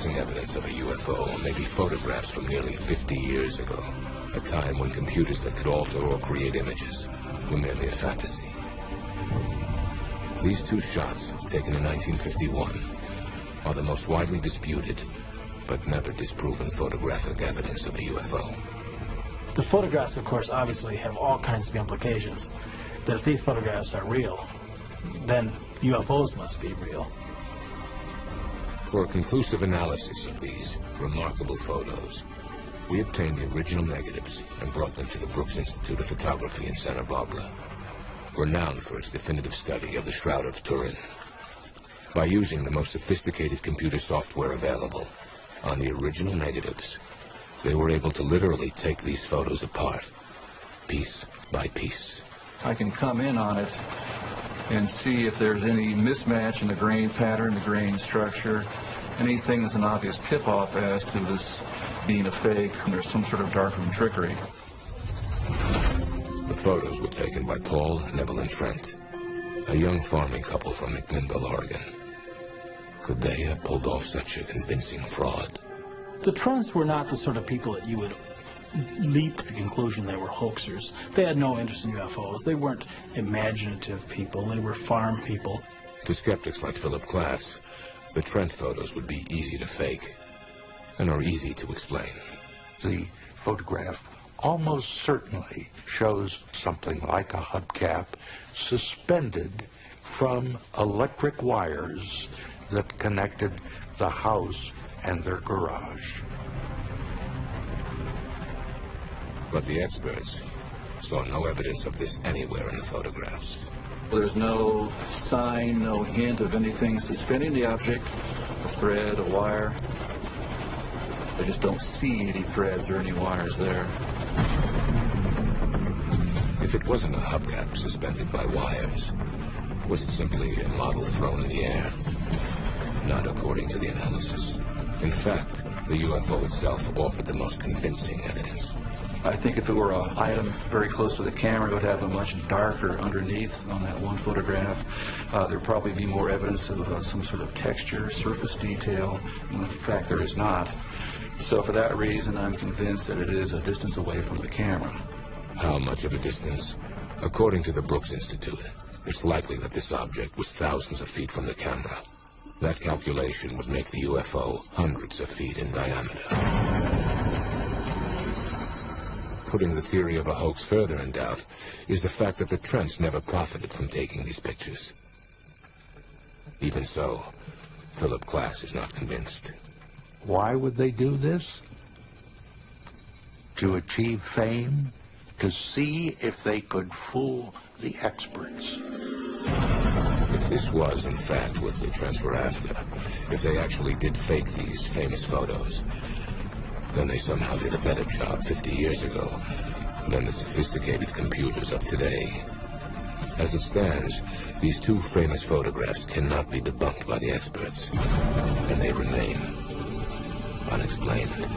convincing evidence of a UFO may be photographs from nearly 50 years ago, a time when computers that could alter or create images were merely a fantasy. These two shots, taken in 1951, are the most widely disputed, but never disproven photographic evidence of a UFO. The photographs, of course, obviously have all kinds of implications. That if these photographs are real, then UFOs must be real. For a conclusive analysis of these remarkable photos, we obtained the original negatives and brought them to the Brooks Institute of Photography in Santa Barbara, renowned for its definitive study of the Shroud of Turin. By using the most sophisticated computer software available on the original negatives, they were able to literally take these photos apart, piece by piece. I can come in on it and see if there's any mismatch in the grain pattern, the grain structure, anything that's an obvious tip-off as to this being a fake, and there's some sort of darkroom trickery. The photos were taken by Paul and Evelyn Trent, a young farming couple from McMinnville, Oregon. Could they have pulled off such a convincing fraud? The Trents were not the sort of people that you would leap to the conclusion they were hoaxers. They had no interest in UFOs. They weren't imaginative people. They were farm people. To skeptics like Philip Glass, the Trent photos would be easy to fake and are easy to explain. The photograph almost certainly shows something like a hubcap suspended from electric wires that connected the house and their garage. But the experts saw no evidence of this anywhere in the photographs. There's no sign, no hint of anything suspending the object, a thread, a wire. I just don't see any threads or any wires there. If it wasn't a hubcap suspended by wires, was it simply a model thrown in the air? Not according to the analysis. In fact, the UFO itself offered the most convincing evidence. I think if it were an item very close to the camera, it would have a much darker underneath on that one photograph. There'd probably be more evidence of some sort of texture, surface detail, and in fact there is not. So for that reason, I'm convinced that it is a distance away from the camera. How much of a distance? According to the Brooks Institute, it's likely that this object was thousands of feet from the camera. That calculation would make the UFO hundreds of feet in diameter. Putting the theory of a hoax further in doubt is the fact that the Trents never profited from taking these pictures. Even so, Philip Glass is not convinced. Why would they do this? To achieve fame? To see if they could fool the experts? If this was, in fact, what the Trents were after, if they actually did fake these famous photos, then they somehow did a better job 50 years ago than the sophisticated computers of today. As it stands, these two famous photographs cannot be debunked by the experts, and they remain unexplained.